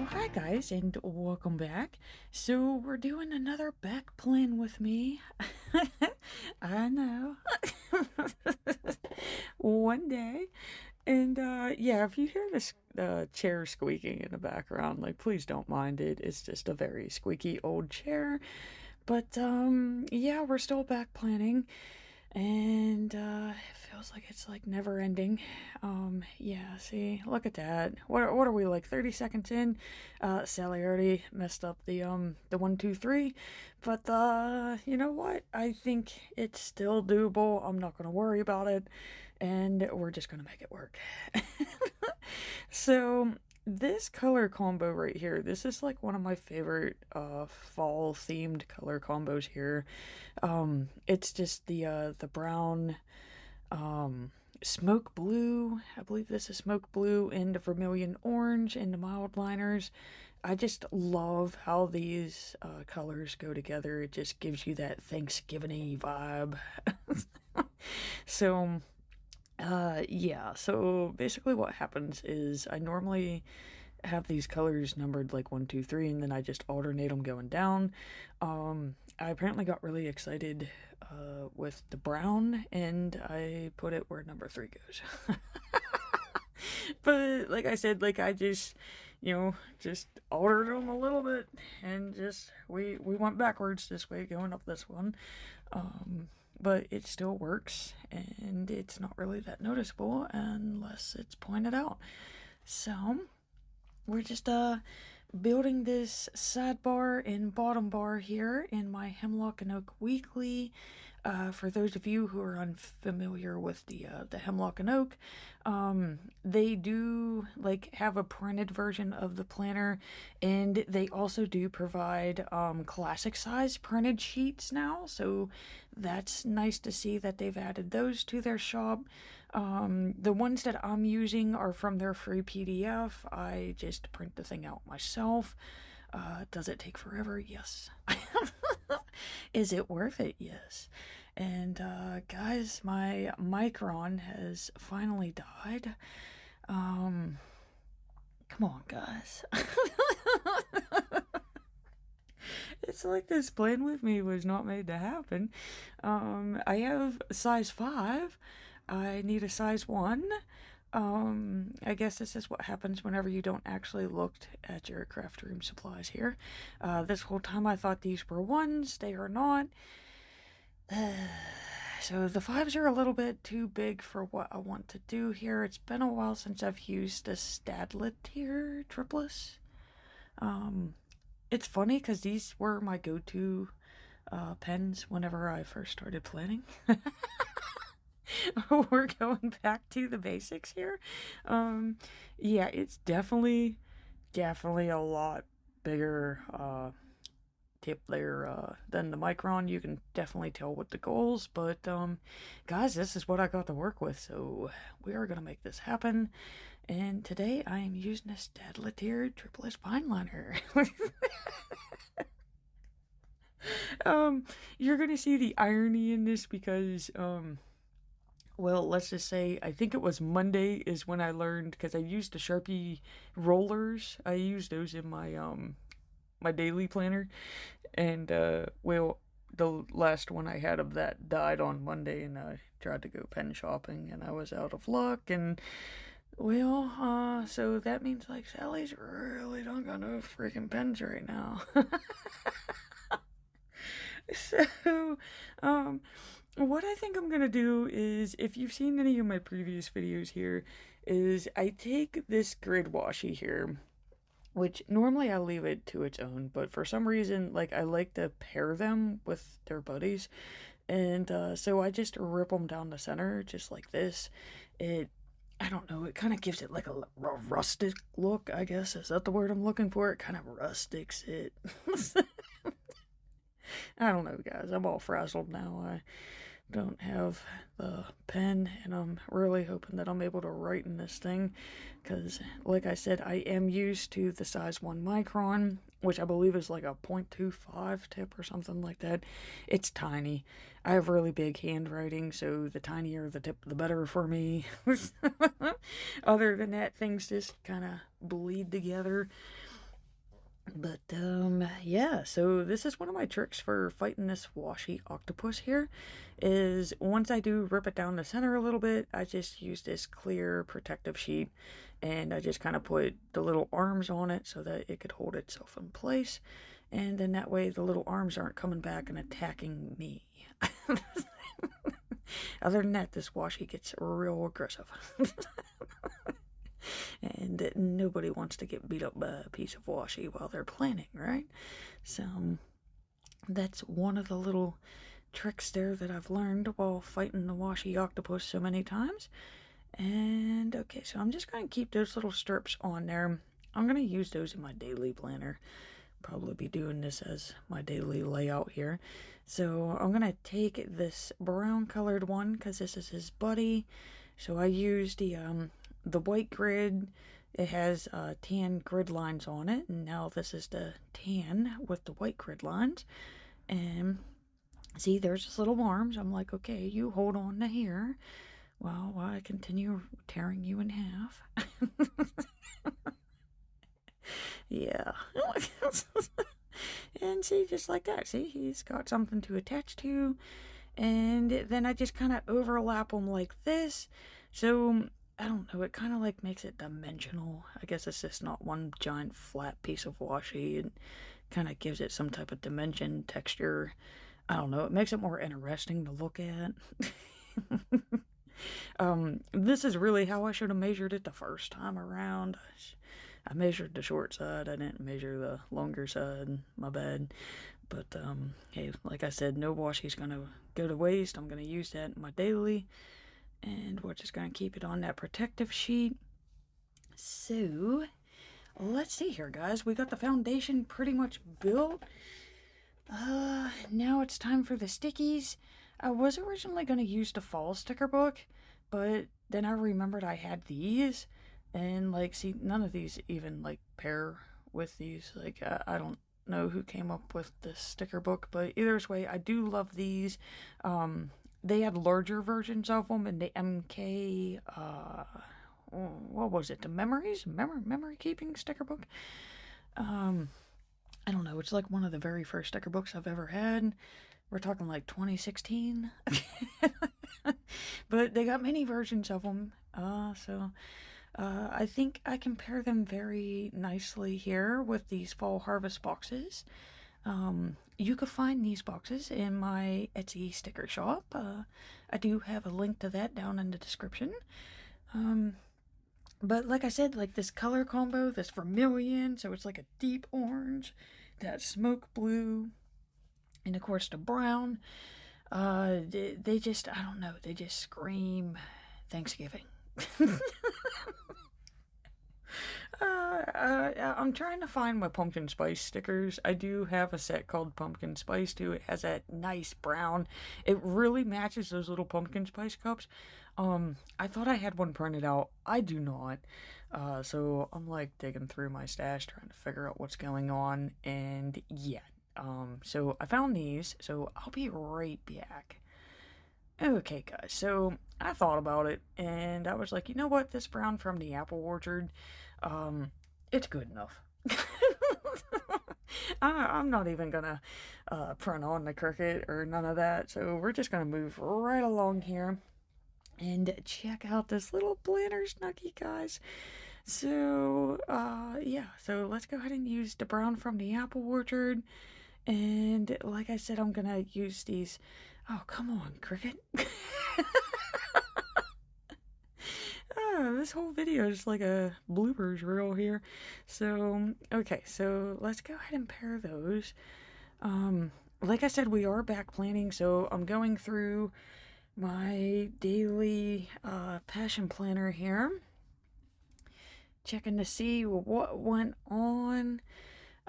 Hi guys, and welcome back. So we're doing another back plan with me. I know. One day. And yeah, if you hear this chair squeaking in the background, like please don't mind it. It's just a very squeaky old chair. But yeah, we're still back planning. And it feels like it's like never ending. Yeah, see, look at that. What are we, like 30 seconds in? Sally already messed up the 1, 2, 3, but you know what? I think it's still doable. I'm not gonna worry about it, and we're just gonna make it work. So this color combo right here, this is like one of my favorite fall themed color combos here. It's just the brown smoke blue. I believe this is smoke blue and the vermilion orange and the mild liners. I just love how these colors go together. It just gives you that Thanksgiving-y vibe. So yeah, so basically what happens is I normally have these colors numbered like 1, 2, 3, and then I just alternate them going down. I apparently got really excited with the brown, and I put it where number 3 goes. But like I said, like I just, just altered them a little bit, and just we went backwards this way going up this one. But it still works, and it's not really that noticeable unless it's pointed out. So we're just building this sidebar and bottom bar here in my Hemlock and Oak Weekly. For those of you who are unfamiliar with the Hemlock and Oak, they do like have a printed version of the planner, and they also do provide classic size printed sheets now, so that's nice to see that they've added those to their shop. The ones that I'm using are from their free PDF. I just print the thing out myself. Does it take forever? Yes. Is it worth it? Yes. And guys, my Micron has finally died. Come on, guys. It's like this plan with me was not made to happen. I have a size 5. I need a size 1. I guess this is what happens whenever you don't actually look at your craft room supplies here. This whole time I thought these were 1s. They are not. So the 5s are a little bit too big for what I want to do here. It's been a while since I've used the 𝘬𝘬𝘪𝘭𝘪𝘢𝘵. It's funny because these were my go-to pens whenever I first started planning. We're going back to the basics here. Yeah, it's definitely a lot bigger tip there than the Micron. You can definitely tell with the goals, but guys, this is what I got to work with, so we are gonna make this happen. And today I am using a 𝘬𝘬𝘪𝘭𝘪𝘢 fine liner. You're gonna see the irony in this because well, let's just say, I think it was Monday is when I learned, because I used the Sharpie rollers. I used those in my my daily planner, and well, the last one I had of that died on Monday, and I tried to go pen shopping, and I was out of luck, and well, so that means like Sally's really don't got no freaking pens right now. So, what I think I'm gonna do is, if you've seen any of my previous videos here, is I take this grid washi here, which normally I leave it to its own, but for some reason, like, I like to pair them with their buddies, and so I just rip them down the center, just like this. I don't know, it kind of gives it like a rustic look, I guess. Is that the word I'm looking for? It kind of rustics it. I don't know, guys. I'm all frazzled now. I don't have the pen, and I'm really hoping that I'm able to write in this thing, because, like I said, I am used to the size 1 Micron, which I believe is like a 0.25 tip or something like that. It's tiny. I have really big handwriting, so the tinier the tip, the better for me. Other than that, things just kind of bleed together. But, yeah, so this is one of my tricks for fighting this washy octopus here, is once I do rip it down the center a little bit, I just use this clear protective sheet, and I just kind of put the little arms on it so that it could hold itself in place, and then that way the little arms aren't coming back and attacking me. Other than that, this washi gets real aggressive. And nobody wants to get beat up by a piece of washi while they're planning, right? So that's one of the little tricks there that I've learned while fighting the washi octopus so many times. And okay, so I'm just going to keep those little strips on there. I'm going to use those in my daily planner. Probably be doing this as my daily layout here. So I'm going to take this brown colored one because this is his buddy. So I used the white grid. It has tan grid lines on it, and now this is the tan with the white grid lines. And see, there's his little arms. I'm like, okay, you hold on to here while I continue tearing you in half. Yeah. And see, just like that, see, he's got something to attach to, and then I just kind of overlap them like this. So I don't know, it kind of like makes it dimensional. I guess it's just not one giant flat piece of washi. It kind of gives it some type of dimension, texture. I don't know, it makes it more interesting to look at. This is really how I should have measured it the first time around. I measured the short side, I didn't measure the longer side, my bad. But, hey, like I said, no washi's gonna go to waste. I'm gonna use that in my daily. And we're just going to keep it on that protective sheet. So, let's see here, guys. We got the foundation pretty much built. Now it's time for the stickies. I was originally going to use the fall sticker book, but then I remembered I had these. And, like, see, none of these even, like, pair with these. Like, I don't know who came up with this sticker book, but either way, I do love these. They had larger versions of them in the MK, what was it? The memory keeping sticker book? I don't know. It's like one of the very first sticker books I've ever had. We're talking like 2016. But they got many versions of them. So I think I can pair them very nicely here with these fall harvest boxes. You can find these boxes in my Etsy sticker shop. I do have a link to that down in the description. But like I said, like this color combo, this vermilion, so it's like a deep orange, that smoke blue, and of course the brown. They just, I don't know, they just scream Thanksgiving. I'm trying to find my pumpkin spice stickers. I do have a set called Pumpkin Spice too. It has that nice brown. It really matches those little pumpkin spice cups. I thought I had one printed out. I do not. So I'm like digging through my stash trying to figure out what's going on. And yeah. So I found these. So I'll be right back. Okay, guys, so I thought about it, and I was like, you know what, this brown from the apple orchard, it's good enough. I'm not even gonna print on the cricket or none of that, so we're just gonna move right along here and check out this little planner snuggie, guys. So, yeah, so let's go ahead and use the brown from the apple orchard, and like I said, I'm gonna use these. Oh, come on, cricket. This whole video is like a bloopers reel here. So, okay, so let's go ahead and pair those. Like I said, we are back planning, so I'm going through my daily passion planner here. Checking to see what went on.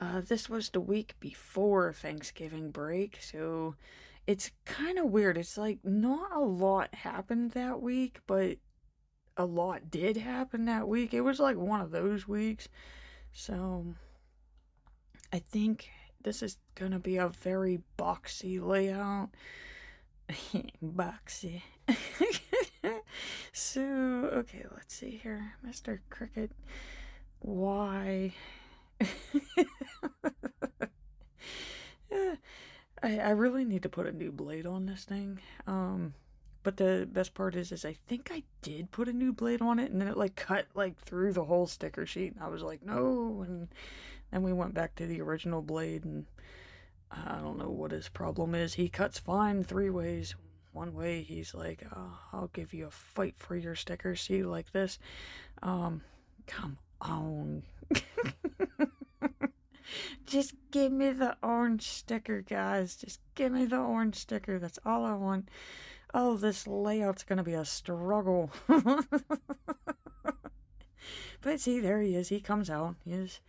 This was the week before Thanksgiving break, so it's kind of weird. It's like not a lot happened that week, but a lot did happen that week. It was like one of those weeks. So I think this is going to be a very boxy layout. Boxy. So, okay, let's see here. Mr. Cricket, why Yeah, I really need to put a new blade on this thing. But the best part is I think I did put a new blade on it, and then it like cut like through the whole sticker sheet, and I was like, no, and then we went back to the original blade, and I don't know what his problem is. He cuts fine 3 ways. One way he's like, oh, I'll give you a fight for your sticker sheet like this. Come on. Just give me the orange sticker, guys. Just give me the orange sticker. That's all I want. Oh, this layout's gonna be a struggle. But see, there he is. He comes out. He's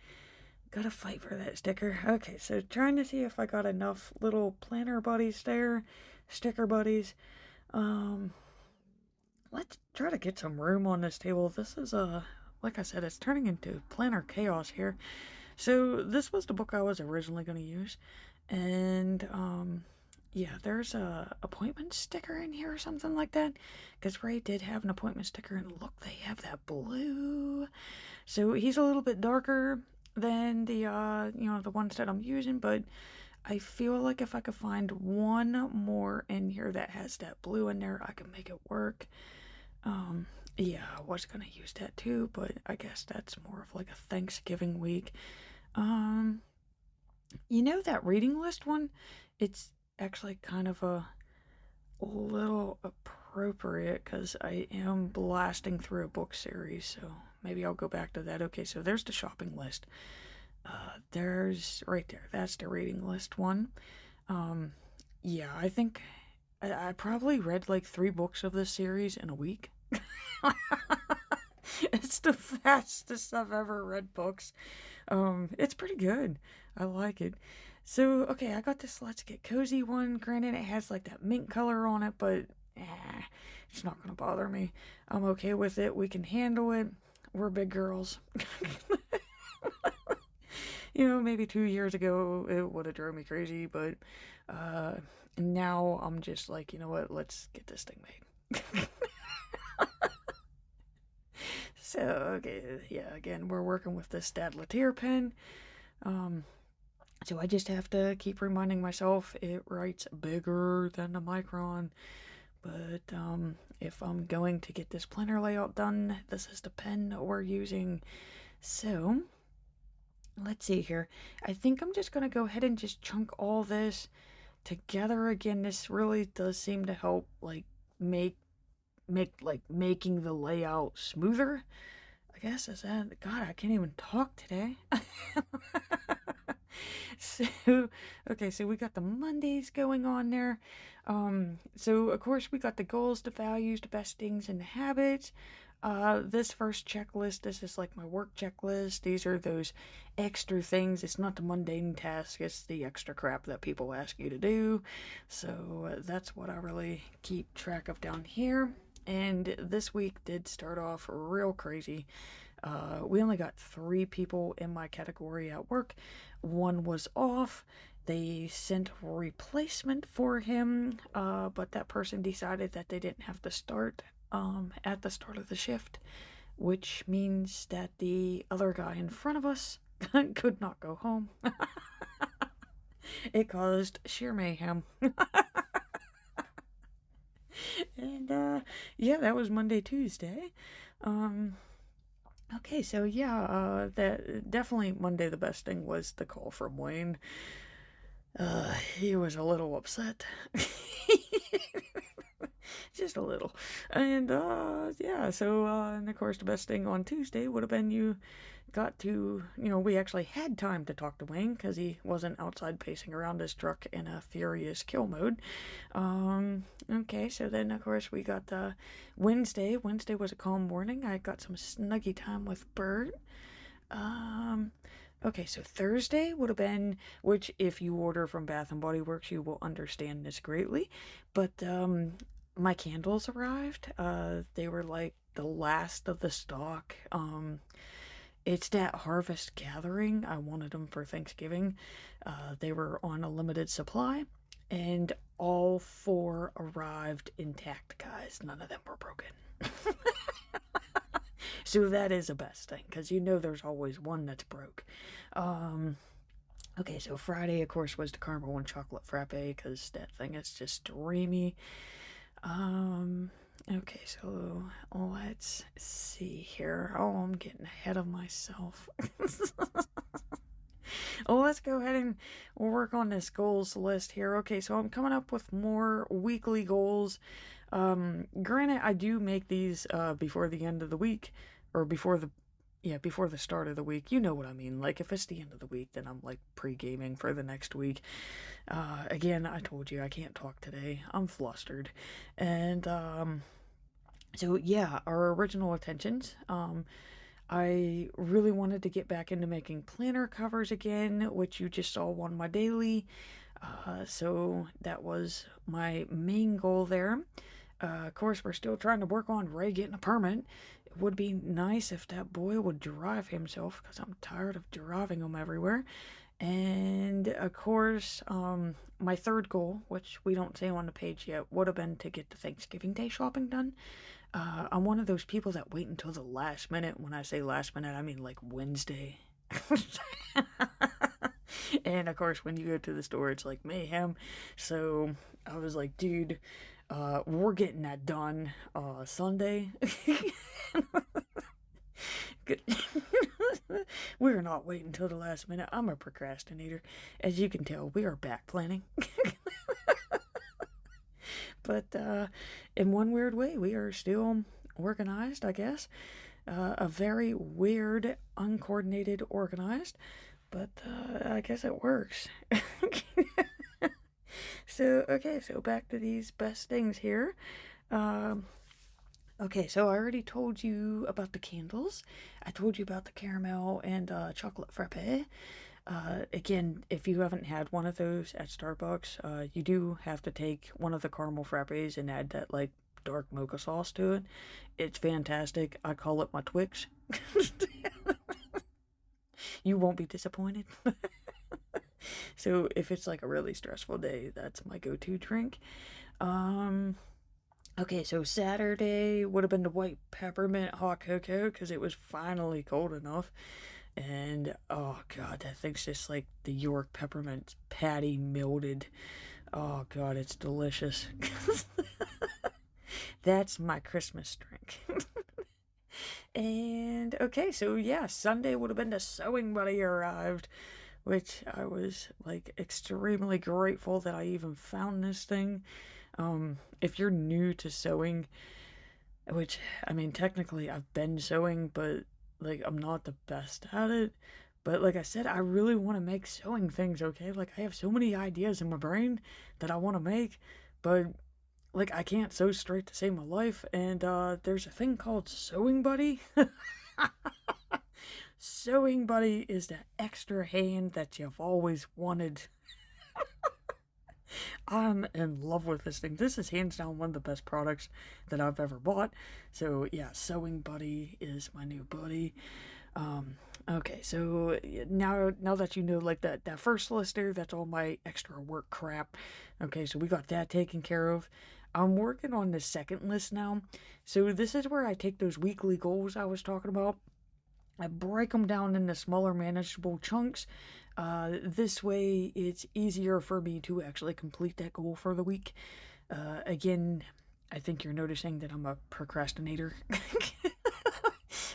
gotta fight for that sticker. Okay, so trying to see if I got enough little planner buddies there. Sticker buddies. Let's try to get some room on this table. This is like I said, it's turning into planner chaos here. So this was the book I was originally going to use, and yeah, there's a appointment sticker in here or something like that, because Ray did have an appointment sticker, and look, they have that blue. So he's a little bit darker than the the ones that I'm using, but I feel like if I could find one more in here that has that blue in there, I can make it work. Yeah, I was gonna use that too, but I guess that's more of like a Thanksgiving week. That reading list one, it's actually kind of a little appropriate because I am blasting through a book series, so maybe I'll go back to that. Okay, so there's the shopping list. There's right there, that's the reading list one. Yeah, I think I probably read like 3 books of this series in a week. It's the fastest I've ever read books. It's pretty good. I like it. So, okay, I got this Let's Get Cozy one. Granted, it has like that mint color on it, but it's not gonna bother me. I'm okay with it. We can handle it. We're big girls. Maybe 2 years ago it would have drove me crazy, but now I'm just like, you know what? Let's get this thing made. So, okay, yeah, again, we're working with this 𝘬𝘬𝘪𝘭𝘪𝘢𝘵 pen. So I just have to keep reminding myself it writes bigger than a micron. But if I'm going to get this planner layout done, this is the pen that we're using. So, let's see here. I think I'm just going to go ahead and just chunk all this together again. This really does seem to help, like, making the layout smoother. I guess is that. God, I can't even talk today. So, okay, so we got the Mondays going on there. So of course we got the goals, the values, the best things, and the habits. This first checklist, this is like my work checklist. These are those extra things. It's not the mundane task, it's the extra crap that people ask you to do. So that's what I really keep track of down here. And this week did start off real crazy. We only got 3 people in my category at work. 1 was off. They sent a replacement for him, but that person decided that they didn't have to start at the start of the shift, which means that the other guy in front of us could not go home. It caused sheer mayhem. And yeah, that was Monday, Tuesday. Okay, so yeah, that definitely Monday the best thing was the call from Wayne. He was a little upset. Just a little. And yeah, so and of course the best thing on Tuesday would have been you got to, we actually had time to talk to Wayne because he wasn't outside pacing around his truck in a furious kill mode. Okay, so then of course we got the Wednesday. Wednesday was a calm morning. I got some snuggy time with Bert. Okay, so Thursday would have been, which if you order from Bath and Body Works, you will understand this greatly, but my candles arrived. They were like the last of the stock. It's that harvest gathering. I wanted them for Thanksgiving. They were on a limited supply, and all 4 arrived intact, guys. None of them were broken. So that is the best thing, because you know there's always one that's broke. Okay, so Friday, of course, was the caramel and chocolate frappe, because that thing is just dreamy. Okay, so let's see here. Oh, I'm getting ahead of myself. Oh, let's go ahead and work on this goals list here. Okay, so I'm coming up with more weekly goals. Granted, I do make these before the end of the week, or before the start of the week. You know what I mean. Like, if it's the end of the week, then I'm like pre-gaming for the next week. Again, I told you I can't talk today. I'm flustered. And so yeah, our original intentions. I really wanted to get back into making planner covers again, which you just saw on my daily. So that was my main goal there. Of course, we're still trying to work on Ray getting a permit. It would be nice if that boy would drive himself, because I'm tired of driving him everywhere. And of course, my third goal, which we don't say on the page yet, would have been to get the Thanksgiving Day shopping done. I'm one of those people that wait until the last minute. When I say last minute, I mean like Wednesday. And of course, when you go to the store, it's like mayhem. So I was like, dude, we're getting that done Sunday. We're not waiting until the last minute. I'm a procrastinator. As you can tell, we are back planning. But in one weird way, we are still organized, I guess. A very weird, uncoordinated organized. But I guess it works. So, okay, so back to these best things here. Okay, so I already told you about the candles. I told you about the caramel and chocolate frappe. Again, if you haven't had one of those at Starbucks, you do have to take one of the caramel frappes and add that, like, dark mocha sauce to it. It's fantastic. I call it my Twix. You won't be disappointed. So if it's like a really stressful day, that's my go-to drink. Okay, so Saturday would have been the white peppermint hot cocoa, because it was finally cold enough. And oh god, that thing's just like the York peppermint patty melted. Oh god, it's delicious. That's my Christmas drink. And okay, so yeah, Sunday would have been the sewing buddy arrived, which I was like extremely grateful that I even found this thing. If you're new to sewing, which I mean technically I've been sewing, but like I'm not the best at it. But like I said, I really want to make sewing things, okay? Like I have so many ideas in my brain that I want to make, but like I can't sew straight to save my life. And there's a thing called Sewing Buddy. Sewing Buddy is the extra hand that you've always wanted. I'm in love with this thing. This is hands down one of the best products that I've ever bought. So yeah, Sewing Buddy is my new buddy. Okay, so now that you know, like that first list there, that's all my extra work crap. Okay, so we got that taken care of. I'm working on the second list now. So this is where I take those weekly goals I was talking about. I break them down into smaller, manageable chunks. This way, it's easier for me to actually complete that goal for the week. Again, I think you're noticing that I'm a procrastinator.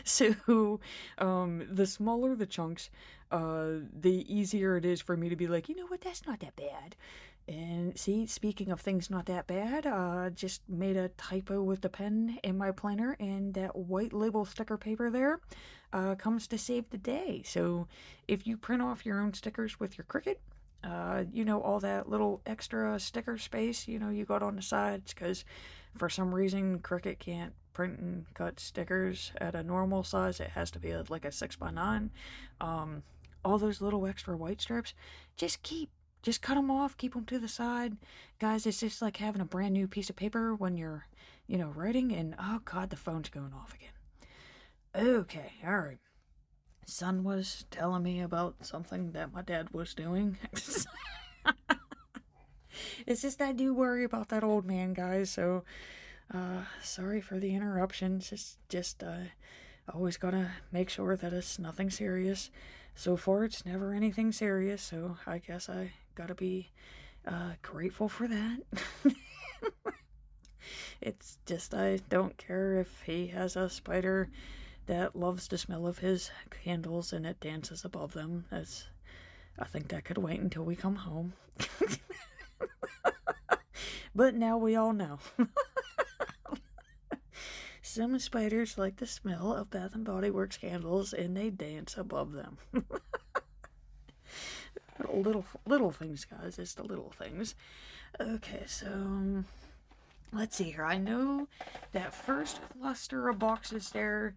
So, the smaller the chunks, the easier it is for me to be like, you know what, that's not that bad. And see, speaking of things not that bad, just made a typo with the pen in my planner, and that white label sticker paper there comes to save the day. So if you print off your own stickers with your Cricut, you know, all that little extra sticker space, you know, you got on the sides, because for some reason Cricut can't print and cut stickers at a normal size. It has to be like a 6x9. All those little extra white strips, just cut them off, keep them to the side. Guys, it's just like having a brand new piece of paper when you're, you know, writing, and oh god, the phone's going off again. Okay, alright. Son was telling me about something that my dad was doing. It's just I do worry about that old man, guys, so sorry for the interruptions. It's just always gotta make sure that it's nothing serious. So far, it's never anything serious, so I guess I gotta be grateful for that. It's just, I don't care if he has a spider that loves the smell of his candles and it dances above them. I think that could wait until we come home. But now we all know. Some spiders like the smell of Bath & Body Works candles and they dance above them. Little things, guys. It's the little things. Okay, so let's see here. I know that first cluster of boxes there,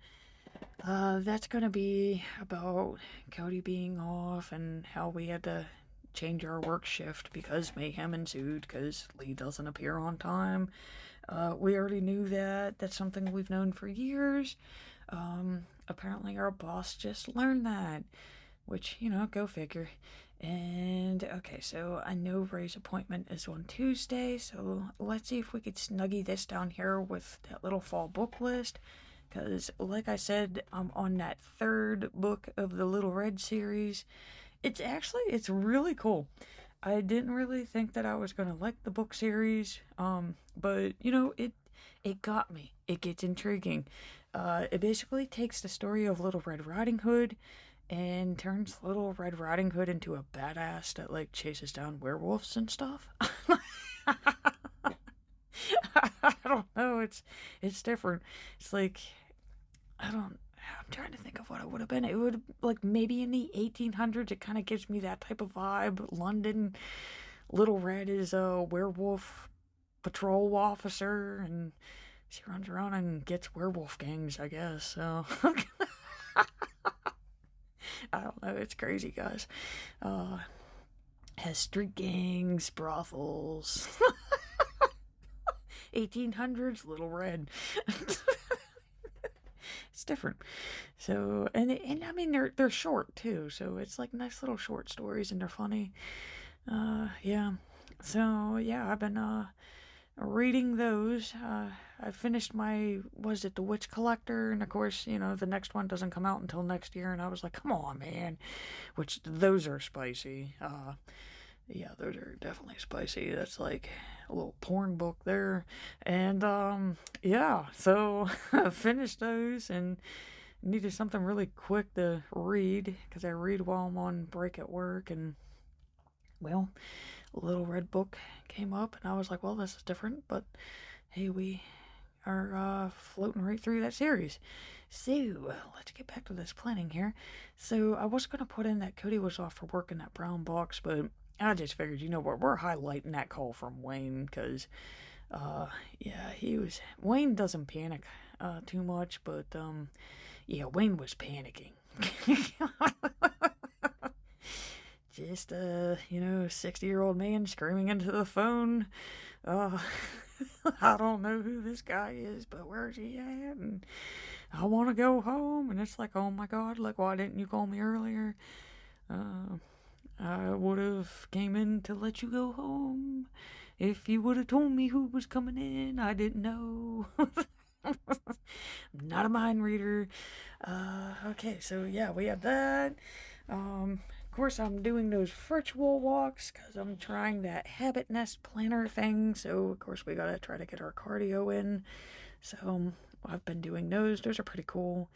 that's going to be about Cody being off and how we had to change our work shift because mayhem ensued because Lee doesn't appear on time. We already knew that. That's something we've known for years. Apparently our boss just learned that, which, go figure. And, okay, so I know Ray's appointment is on Tuesday, so let's see if we could snuggie this down here with that little fall book list, because, like I said, I'm on that third book of the Little Red series. It's really cool. I didn't really think that I was going to like the book series, but, it got me. It gets intriguing. It basically takes the story of Little Red Riding Hood and turns Little Red Riding Hood into a badass that, chases down werewolves and stuff. I don't know, it's different. It's I'm trying to think of what it would have been. It would, maybe in the 1800s, it kind of gives me that type of vibe. London, Little Red is a werewolf patrol officer, and she runs around and gets werewolf gangs, I guess, so... I don't know, it's crazy, guys. Has street gangs, brothels. 1800s, Little Red. It's different. So, and I mean, they're short, too, so it's nice little short stories, and they're funny. Yeah. So, yeah, I've been, reading those. I finished my, was it The Witch Collector? And of course, the next one doesn't come out until next year. And I was like, come on, man. Which, those are spicy. Yeah, those are definitely spicy. That's like a little porn book there. And, yeah, so I finished those and needed something really quick to read. Because I read while I'm on break at work. And, well, Little Red Book came up, and I was like, well, this is different, but hey, we are floating right through that series. So, let's get back to this planning here. So, I was going to put in that Cody was off for work in that brown box, but I just figured, we're highlighting that call from Wayne, because, yeah, Wayne doesn't panic too much, but, yeah, Wayne was panicking. Just a, 60-year-old man screaming into the phone. I don't know who this guy is, but where's he at? And I want to go home. And it's like, oh my God, why didn't you call me earlier? I would have came in to let you go home. If you would have told me who was coming in, I didn't know. I'm not a mind reader. Okay, so yeah, we have that. Of course, I'm doing those virtual walks because I'm trying that habit nest planner thing. So, of course, we got to try to get our cardio in. So, I've been doing those. Those are pretty cool.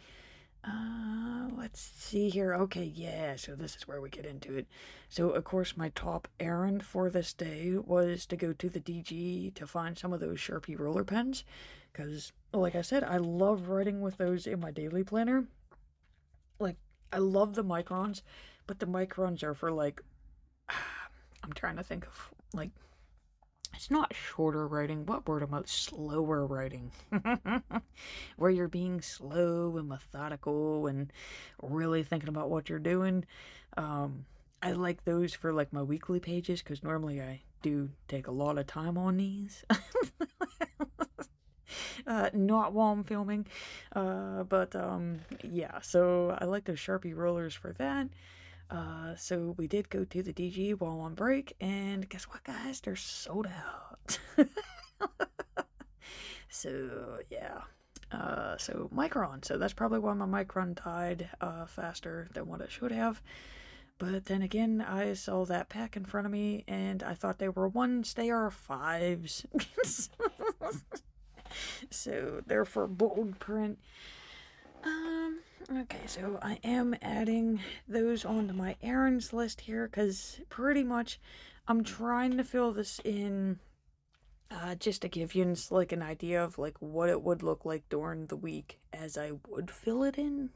Let's see here. Okay, yeah, so this is where we get into it. So, of course, my top errand for this day was to go to the DG to find some of those Sharpie roller pens. Because, like I said, I love writing with those in my daily planner. I love the microns. But the microns are for, I'm trying to think of, it's not shorter writing. What word am I? Slower writing. Where you're being slow and methodical and really thinking about what you're doing. I like those for, my weekly pages, because normally I do take a lot of time on these. Not while I'm filming. But yeah, so I like those Sharpie rollers for that. So we did go to the DG while on break, and guess what, guys? They're sold out. So, yeah. So micron. So that's probably why my micron died faster than what it should have. But then again, I saw that pack in front of me, and I thought they were 1s. They are 5s. So they're for bold print. Okay, so I am adding those onto my errands list here, because pretty much I'm trying to fill this in just to give you like an idea of like what it would look like during the week as I would fill it in.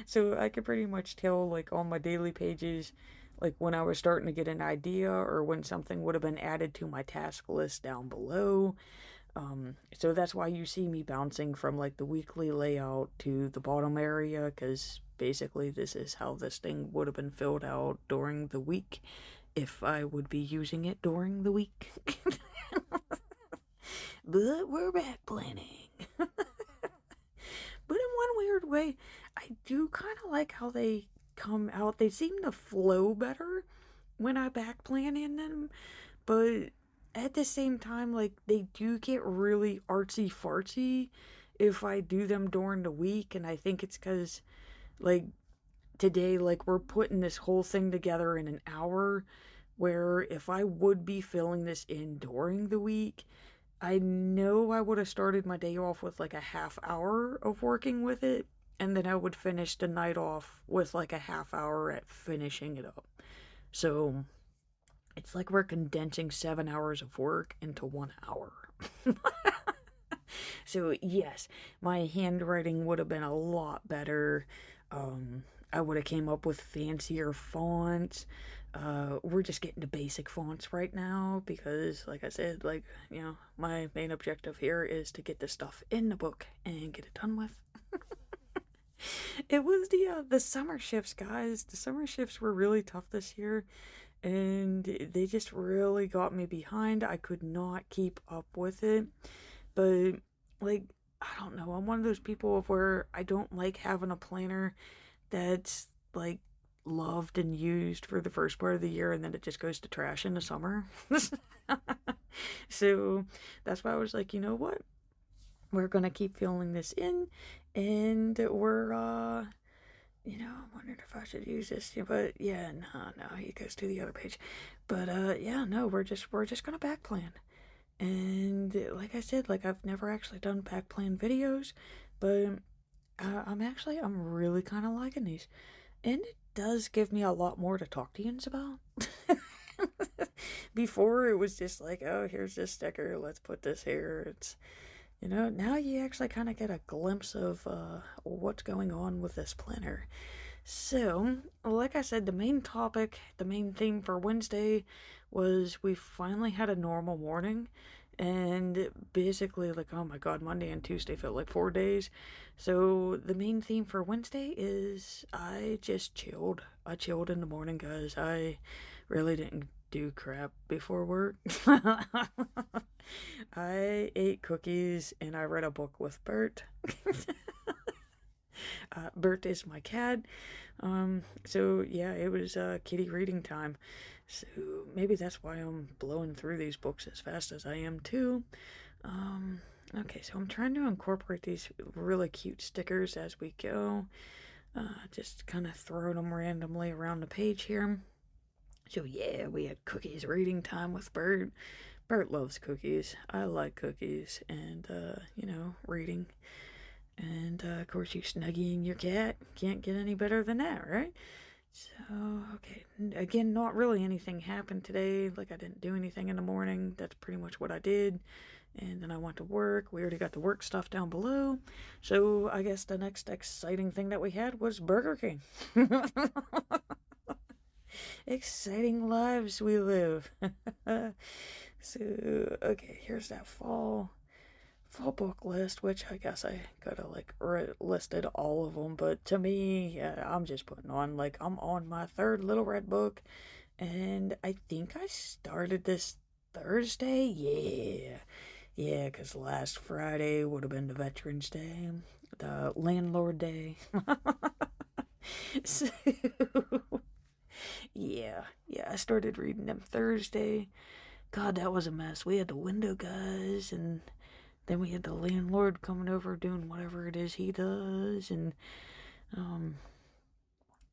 So I could pretty much tell like on my daily pages like when I was starting to get an idea or when something would have been added to my task list down below. So that's why you see me bouncing from like the weekly layout to the bottom area, because basically this is how this thing would have been filled out during the week if I would be using it during the week. But we're back planning. But in one weird way, I do kind of like how they come out. They seem to flow better when I back plan in them, but at the same time, like, they do get really artsy-fartsy if I do them during the week, and I think it's because, like, today, like, we're putting this whole thing together in an hour, where if I would be filling this in during the week, I know I would have started my day off with, like, a half hour of working with it, and then I would finish the night off with, like, a half hour at finishing it up. So it's like we're condensing 7 hours of work into 1 hour. So yes, my handwriting would have been a lot better. I would have came up with fancier fonts. We're just getting to basic fonts right now because, like I said, like, you know, my main objective here is to get this stuff in the book and get it done with. It was the summer shifts, guys. The summer shifts were really tough this year, and they just really got me behind. I could not keep up with it. But, like, I don't know. I'm one of those people where I don't like having a planner that's, like, loved and used for the first part of the year, and then it just goes to trash in the summer. So that's why I was like, you know what? We're gonna keep filling this in, and we're, you know, I'm wondering if I should use this, but yeah, no, it goes to the other page. But, yeah, no, we're just gonna back plan. And like I said, like, I've never actually done back plan videos, but I'm really kind of liking these. And it does give me a lot more to talk to you about. Before, it was just like, oh, here's this sticker, let's put this here. It's, you know, now you actually kind of get a glimpse of what's going on with this planner. So, like I said, the main topic, the main theme for Wednesday was we finally had a normal morning. And basically, like, oh my god, Monday and Tuesday felt like 4 days. So the main theme for Wednesday is I just chilled. I chilled in the morning, guys. I really didn't do crap before work. I ate cookies and I read a book with Bert. Bert is my cat. So yeah, it was kitty reading time. So maybe that's why I'm blowing through these books as fast as I am too. Okay, so I'm trying to incorporate these really cute stickers as we go. Just kind of throwing them randomly around the page here. So yeah, we had cookies reading time with Bert. Bert loves cookies. I like cookies and, you know, reading. And, of course, you snuggying your cat. Can't get any better than that, right? So, okay. Again, not really anything happened today. Like, I didn't do anything in the morning. That's pretty much what I did. And then I went to work. We already got the work stuff down below. So, I guess the next exciting thing that we had was Burger King. Exciting lives we live. So, okay, here's that fall book list, which I guess I could have, like, listed all of them, but to me, yeah, I'm just putting on, like, I'm on my 3rd Little Red book, and I think I started this Thursday, yeah, because last Friday would have been the Veterans Day, the Landlord Day. So, yeah, I started reading them Thursday. God, that was a mess. We had the window guys, and then we had the landlord coming over doing whatever it is he does, and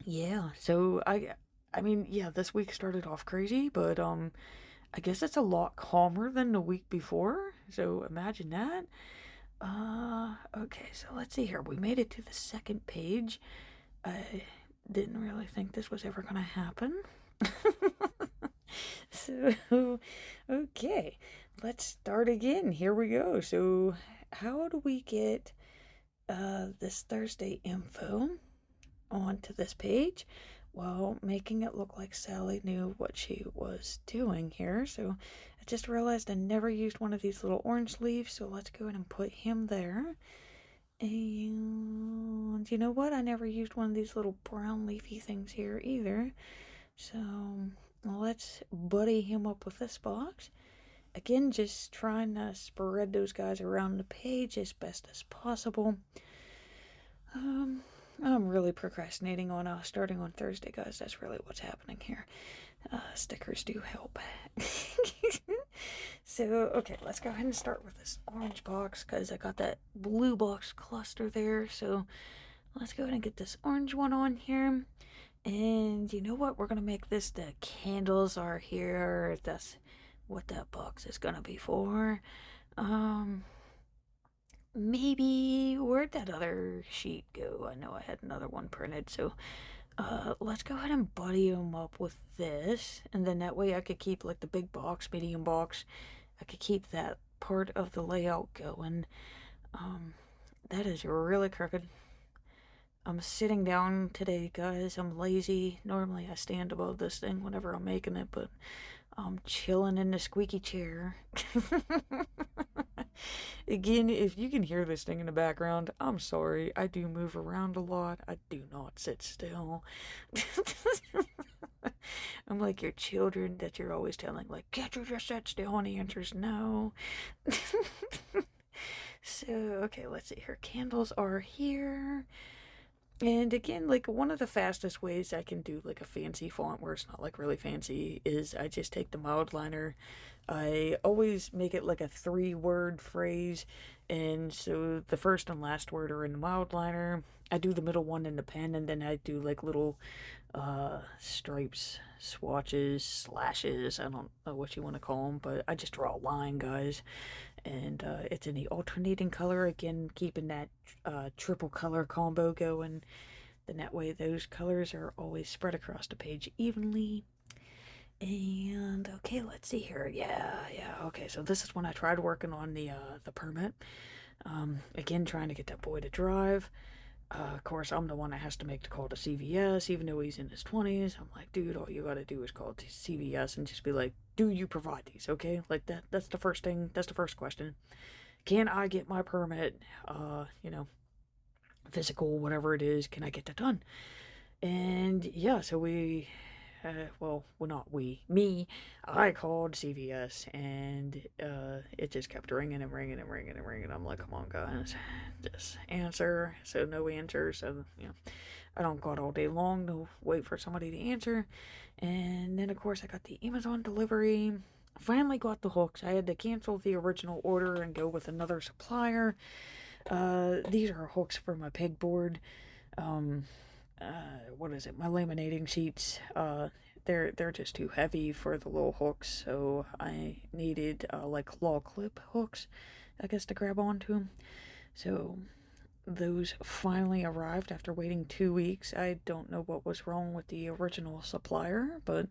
yeah. So I mean, yeah, this week started off crazy, but I guess it's a lot calmer than the week before. So imagine that. Okay, so let's see here. We made it to the second page. I didn't really think this was ever gonna happen. So, okay, let's start again. Here we go. So, how do we get this Thursday info onto this page? Well, making it look like Sally knew what she was doing here. So, I just realized I never used one of these little orange leaves, so let's go ahead and put him there. And you know what? I never used one of these little brown leafy things here either. So let's buddy him up with this box. Again, just trying to spread those guys around the page as best as possible. I'm really procrastinating on starting on Thursday, guys. That's really what's happening here. Stickers do help. So, okay, let's go ahead and start with this orange box, because I got that blue box cluster there. So, let's go ahead and get this orange one on here. And you know what? We're going to make this the candles are here. That's what that box is going to be for. Maybe, where'd that other sheet go? I know I had another one printed, so let's go ahead and buddy them up with this, and then that way I could keep like the big box, medium box. I could keep that part of the layout going. That is really crooked. I'm sitting down today, guys. I'm lazy. Normally I stand above this thing whenever I'm making it, but I'm chilling in the squeaky chair. Again, if you can hear this thing in the background, I'm sorry. I do move around a lot. I do not sit still. I'm like your children that you're always telling, like, can't you just sit still? And the answer is no. So, okay, let's see here. Candles are here. And again, like, one of the fastest ways I can do like a fancy font where it's not like really fancy is I just take the mild liner. I always make it like a 3-word phrase, and so the first and last word are in the mild liner. I do the middle one in the pen, and then I do like little stripes, swatches, slashes. I don't know what you want to call them, but I just draw a line, guys. And it's in the alternating color, again, keeping that triple color combo going. Then that way those colors are always spread across the page evenly. And okay, let's see here. Yeah, okay, so this is when I tried working on the permit. Again, trying to get that boy to drive. Of course, I'm the one that has to make the call to CVS, even though he's in his 20s. I'm like, dude, all you gotta do is call to CVS and just be like, do you provide these, okay? Like, that's the first thing, that's the first question. Can I get my permit, you know, physical, whatever it is, can I get that done? And yeah, so we, well, not we, me, I called CVS, and it just kept ringing and ringing and ringing and ringing. I'm like, come on, guys, just answer. So no answer. So, you know, I don't got all day long to wait for somebody to answer. And then, of course, I got the Amazon delivery. Finally got the hooks. I had to cancel the original order and go with another supplier. These are hooks for my pegboard. What is it? My laminating sheets. They're just too heavy for the little hooks, so I needed like claw clip hooks, I guess, to grab onto. So those finally arrived after waiting 2 weeks. I don't know what was wrong with the original supplier, but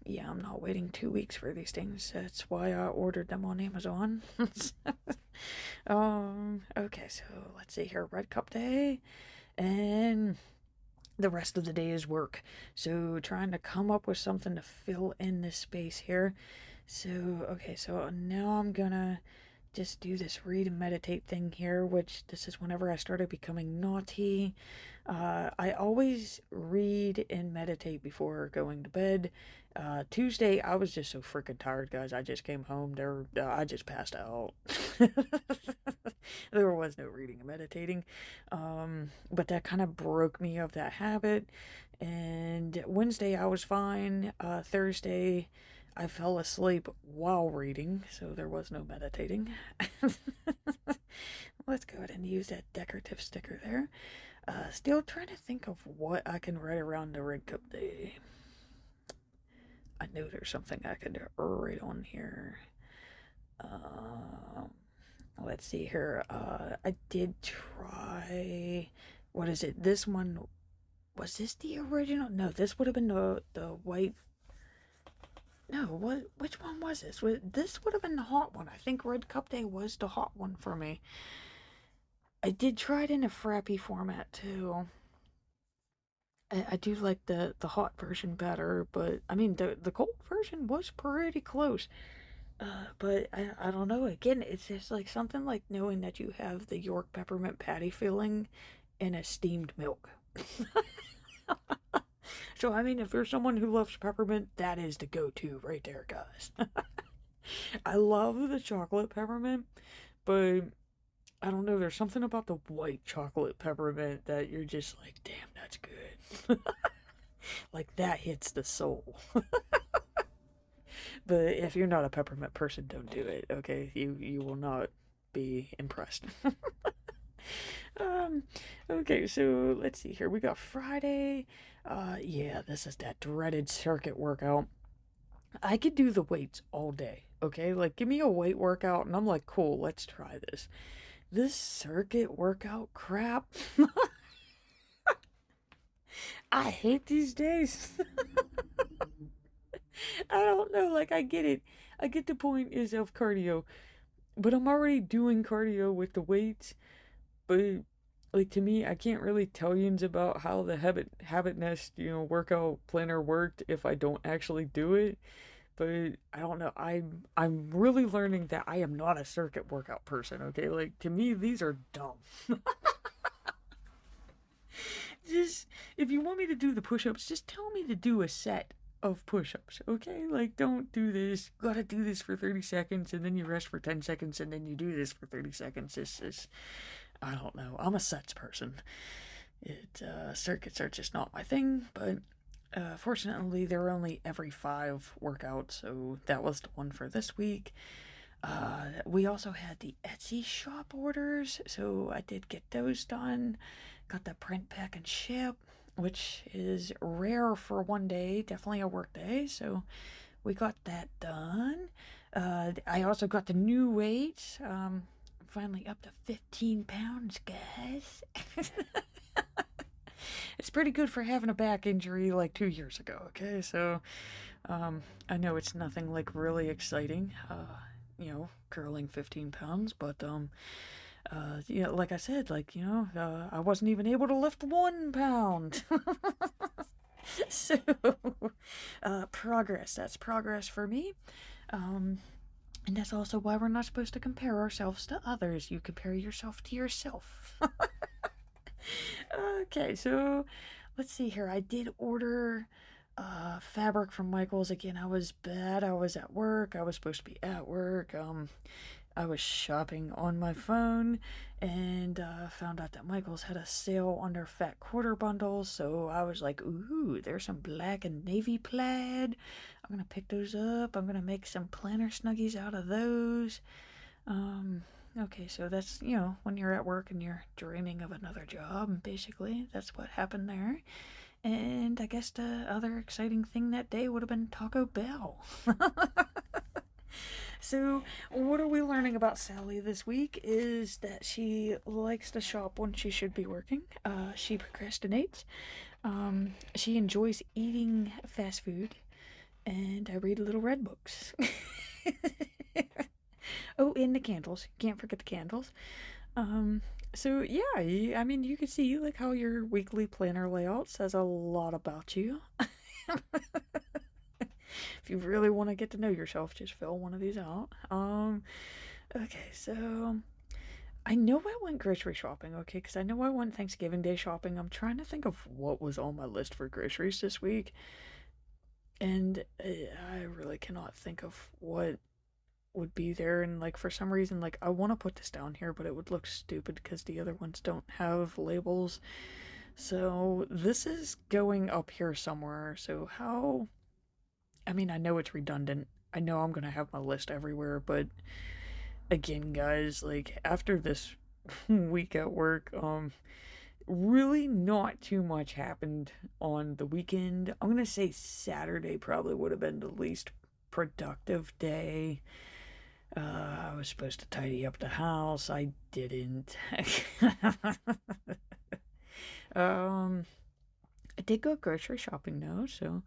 yeah, I'm not waiting 2 weeks for these things. That's why I ordered them on Amazon. Okay, so let's see here. Red Cup Day, and the rest of the day is work. So trying to come up with something to fill in this space here. So, okay, so now I'm gonna just do this read and meditate thing here, which this is whenever I started becoming naughty. I always read and meditate before going to bed. Tuesday, I was just so freaking tired, guys. I just came home. I just passed out. There was no reading and meditating. But that kind of broke me of that habit. And Wednesday, I was fine. Thursday, I fell asleep while reading, so there was no meditating. Let's go ahead and use that decorative sticker there. Still trying to think of what I can write around the Red Cup Day. I know there's something I could write on here. Let's see here. I did try. What is it? This one. Was this the original? No, this would have been the white. No, which one was this? This would have been the hot one. I think Red Cup Day was the hot one for me. I did try it in a frappy format too. I do like the hot version better, but I mean the cold version was pretty close. But I don't know. Again, it's just like something like knowing that you have the York peppermint patty filling in a steamed milk. So I mean, if you're someone who loves peppermint, that is the go-to right there, guys. I love the chocolate peppermint, but I don't know, there's something about the white chocolate peppermint that you're just like, damn, that's good. Like, that hits the soul. But if you're not a peppermint person, don't do it, okay? You will not be impressed. Okay, so let's see here. We got Friday. Yeah, this is that dreaded circuit workout. I could do the weights all day, okay? Like, give me a weight workout, and I'm like, cool, let's try this. This circuit workout crap. I hate these days. I don't know, like, I get it. I get the point is of cardio, but I'm already doing cardio with the weights. But, like, to me, I can't really tell you about how the habit nest, workout planner worked if I don't actually do it. But I don't know. I'm really learning that I am not a circuit workout person, okay? Like, to me, these are dumb. Just, if you want me to do the push-ups, just tell me to do a set of push-ups, okay? Like, don't do this. You gotta do this for 30 seconds, and then you rest for 10 seconds, and then you do this for 30 seconds. It's just, I don't know. I'm a sets person. Circuits are just not my thing, but fortunately, they're only every 5 workouts, so that was the one for this week. We also had the Etsy shop orders, so I did get those done. Got the print, pack, and ship, which is rare for one day, definitely a work day, so we got that done. I also got the new weight, finally up to 15 pounds, guys. It's pretty good for having a back injury like 2 years ago, okay? So, I know it's nothing like really exciting, curling 15 pounds, but, like I said, I wasn't even able to lift 1 pound. So, progress, that's progress for me. And that's also why we're not supposed to compare ourselves to others. You compare yourself to yourself. Okay, so let's see here. I did order fabric from Michael's. Again, I was bad. I was at work. I was supposed to be at work. I was shopping on my phone and found out that Michael's had a sale on their fat quarter bundles. So I was like, ooh, there's some black and navy plaid. I'm going to pick those up. I'm going to make some planner snuggies out of those. Okay, so that's, when you're at work and you're dreaming of another job, basically, that's what happened there. And I guess the other exciting thing that day would have been Taco Bell. So, what are we learning about Sally this week is that she likes to shop when she should be working. She procrastinates. She enjoys eating fast food. And I read little red books. Oh, and the candles. Can't forget the candles. So yeah, I mean, you can see like how your weekly planner layout says a lot about you. If you really want to get to know yourself, just fill one of these out. Okay, so I know I went grocery shopping, okay, because I know I went Thanksgiving Day shopping. I'm trying to think of what was on my list for groceries this week, and I really cannot think of what would be there. And like for some reason, like I want to put this down here, but it would look stupid because the other ones don't have labels. So this is going up here somewhere. So how I mean, I know it's redundant. I know I'm gonna have my list everywhere, but again, guys, like after this week at work, really not too much happened on the weekend. I'm gonna say Saturday probably would have been the least productive day. I was supposed to tidy up the house. I didn't. I did go grocery shopping though, so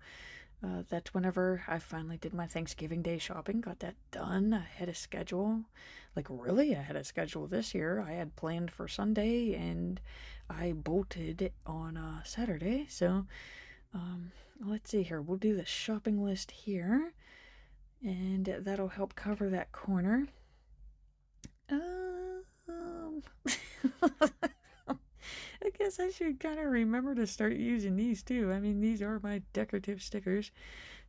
that's whenever I finally did my Thanksgiving Day shopping. Got that done ahead of schedule. Like really ahead of schedule this year. I had planned for Sunday and I bolted on Saturday. So let's see here. We'll do the shopping list here. And that'll help cover that corner. I guess I should kind of remember to start using these too. I mean, these are my decorative stickers.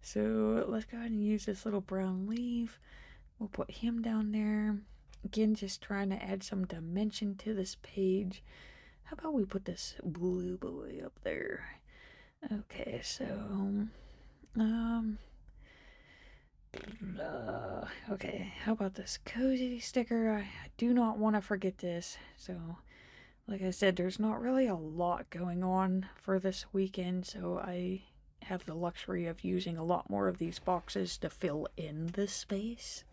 So let's go ahead and use this little brown leaf. We'll put him down there. Again, just trying to add some dimension to this page. How about we put this blue boy up there? Okay, so, okay, how about this cozy sticker? I do not want to forget this. So, like I said, there's not really a lot going on for this weekend, so I have the luxury of using a lot more of these boxes to fill in the space.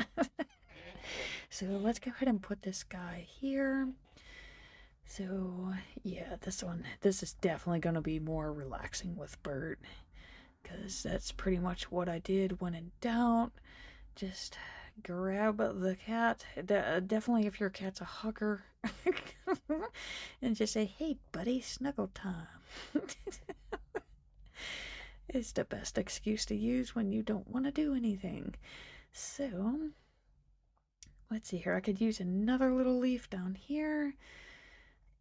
So let's go ahead and put this guy here. So yeah, this is definitely going to be more relaxing with Bert, because that's pretty much what I did when in doubt. Just grab the cat, definitely if your cat's a hugger, and just say, hey buddy, snuggle time. It's the best excuse to use when you don't want to do anything. So let's see here, I could use another little leaf down here.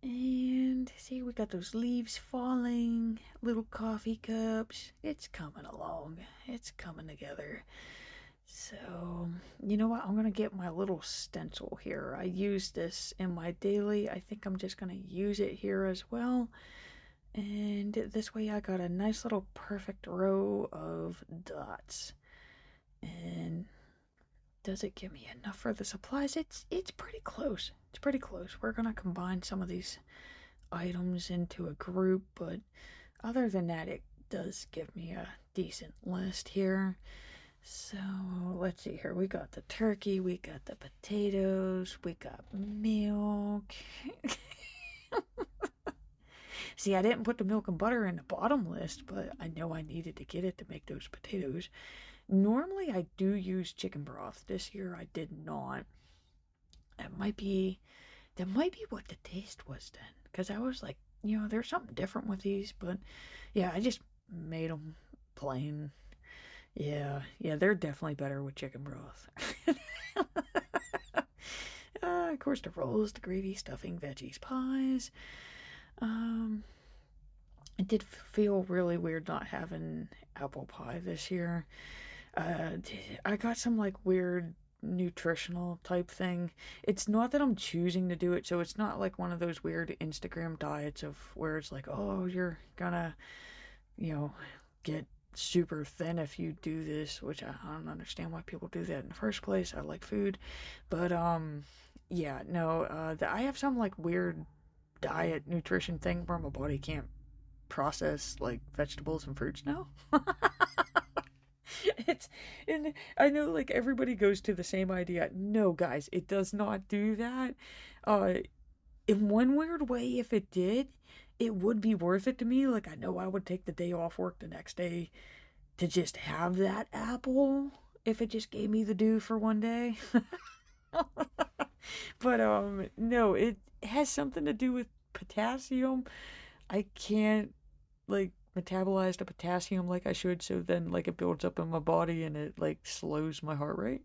And see, we got those leaves falling, little coffee cups. It's coming along. It's coming together. So, you know what? I'm going to get my little stencil here. I use this in my daily. I think I'm just going to use it here as well. And this way I got a nice little perfect row of dots. And does it give me enough for the supplies? It's pretty close. It's pretty close. We're going to combine some of these items into a group, but other than that, it does give me a decent list here. So let's see here. We got the turkey, we got the potatoes, we got milk. See, I didn't put the milk and butter in the bottom list, but I know I needed to get it to make those potatoes. Normally, I do use chicken broth. This year, I did not. That might be what the taste was then. Because I was like, you know, there's something different with these. But, yeah, I just made them plain. Yeah, they're definitely better with chicken broth. Of course, the rolls, the gravy, stuffing, veggies, pies. It did feel really weird not having apple pie this year. I got some like weird nutritional type thing. It's not that I'm choosing to do it, so it's not like one of those weird Instagram diets of where it's like, oh, you're gonna, you know, get super thin if you do this, which I don't understand why people do that in the first place. I like food, but yeah, no, I have some like weird diet nutrition thing where my body can't process like vegetables and fruits now. And I know like everybody goes to the same idea. No, guys, it does not do that. In one weird way, if it did, it would be worth it to me. Like, I know I would take the day off work the next day to just have that apple if it just gave me the due for one day. But no, it has something to do with potassium. I can't like metabolize the potassium like I should, so then like it builds up in my body and it like slows my heart rate.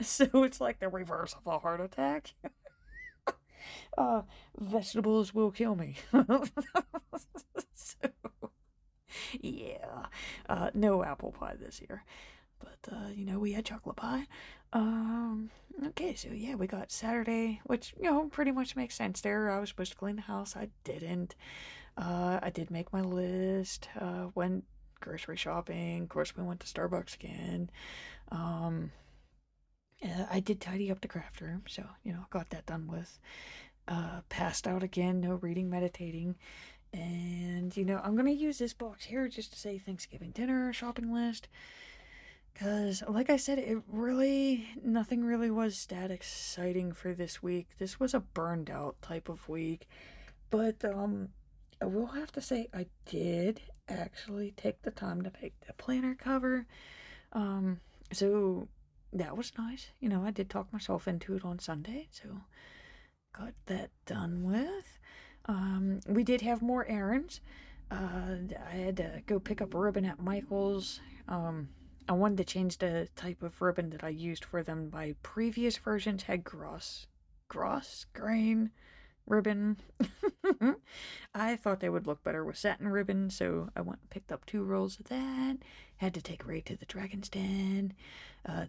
So it's like the reverse of a heart attack. Vegetables will kill me. So yeah, no apple pie this year, but you know, we had chocolate pie. Okay, so yeah, we got Saturday, which, you know, pretty much makes sense there. I was supposed to clean the house. I didn't. I did make my list, went grocery shopping. Of course, we went to Starbucks again. I did tidy up the craft room, so, got that done with. Passed out again, no reading, meditating. And, I'm going to use this box here just to say Thanksgiving dinner shopping list. Because, like I said, nothing really was that exciting for this week. This was a burned out type of week. But, I will have to say I did actually take the time to make the planner cover. So that was nice. I did talk myself into it on Sunday, so got that done with. We did have more errands. I had to go pick up a ribbon at Michael's. I wanted to change the type of ribbon that I used for them. My previous versions had grass grain ribbon. I thought they would look better with satin ribbon, so I went and picked up 2 rolls of that. Had to take Ray to the Dragon's Den.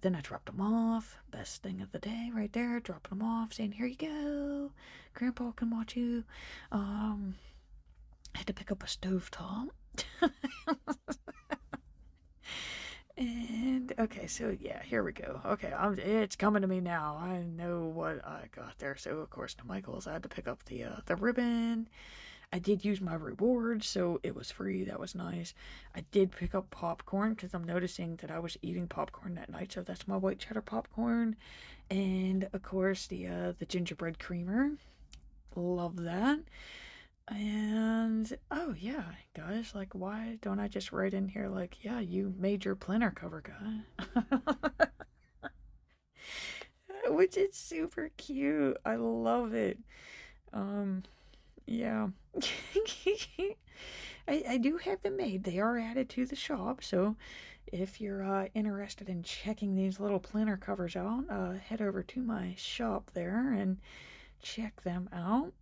Then I dropped them off. Best thing of the day right there, dropping them off, saying, here you go, Grandpa can watch you. Had to pick up a stovetop. And, okay, so, yeah, here we go. Okay, it's coming to me now. I know what I got there. So, of course, to Michael's, I had to pick up the ribbon. I did use my rewards, so it was free. That was nice. I did pick up popcorn, because I'm noticing that I was eating popcorn that night, so that's my white cheddar popcorn. And, of course, the gingerbread creamer. Love that. And, oh yeah, guys, like, why don't I just write in here, like, yeah, you made your planner cover, guy. Which is super cute. I love it. Yeah. I do have them made. They are added to the shop, so if you're interested in checking these little planner covers out, head over to my shop there and check them out.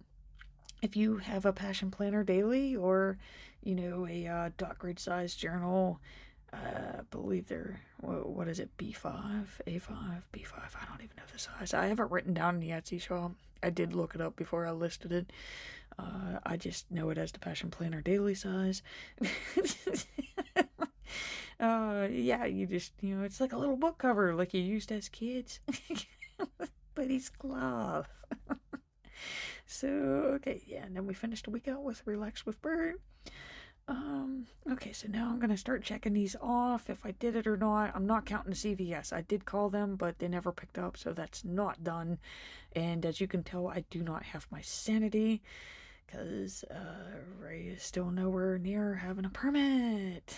If you have a Passion Planner Daily or, a dot grid size journal, I believe they're, what is it, B5, A5, B5, I don't even know the size. I have it written down in the Etsy shop. I did look it up before I listed it. I just know it as the Passion Planner Daily size. Yeah, you just, it's like a little book cover like you used as kids. But it's cloth. So, okay, yeah, and then we finished the week out with Relax with Bird. Okay, so now I'm going to start checking these off, if I did it or not. I'm not counting the CVS. I did call them, but they never picked up, so that's not done. And as you can tell, I do not have my sanity, because Ray is still nowhere near having a permit.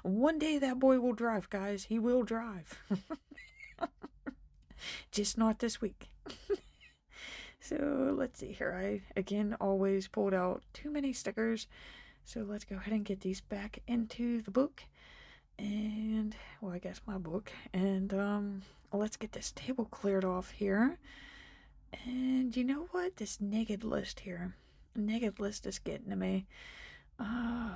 One day that boy will drive, guys. He will drive. Just not this week. So let's see here. I again always pulled out too many stickers. So let's go ahead and get these back into the book. And, well, I guess my book. And let's get this table cleared off here. And you know what? This naked list here. Naked list is getting to me.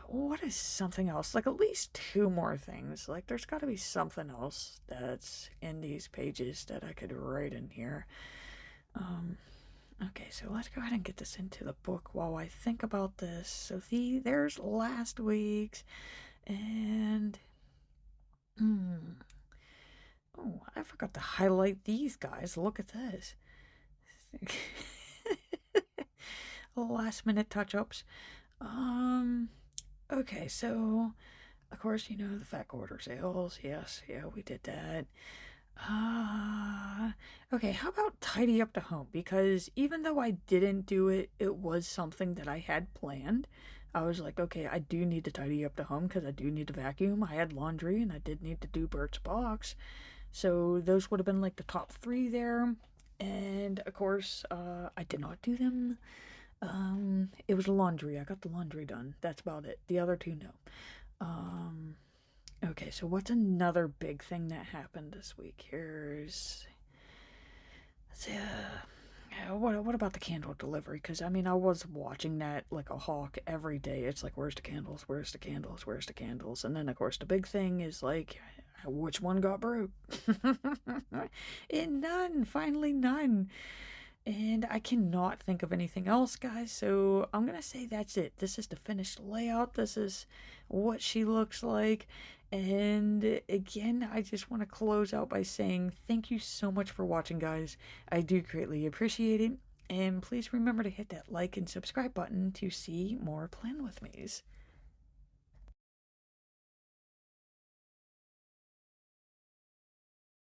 What is something else? Like at least 2 more things. Like there's got to be something else that's in these pages that I could write in here. Okay, so let's go ahead and get this into the book while I think about this. So there's last week's, and oh, I forgot to highlight these guys. Look at this. Last minute touch-ups. Okay, so of course, the fat quarter sales. Yes, yeah, we did that. Okay, how about tidy up the home? Because even though I didn't do it, it was something that I had planned. I was like, okay, I do need to tidy up the home because I do need to vacuum. I had laundry and I did need to do Bert's box. So those would have been like the top 3 there. And of course, I did not do them. It was laundry. I got the laundry done. That's about it. The other 2, no. Okay, so what's another big thing that happened this week? What about the candle delivery? Because, I mean, I was watching that like a hawk every day. It's like, where's the candles? Where's the candles? Where's the candles? And then, of course, the big thing is like, which one got broke? And none. Finally, none. And I cannot think of anything else, guys, so I'm gonna say that's it. This is the finished layout. This is what she looks like. And again, I just want to close out by saying thank you so much for watching, guys. I do greatly appreciate it. And please remember to hit that like and subscribe button to see more Plan With Me's.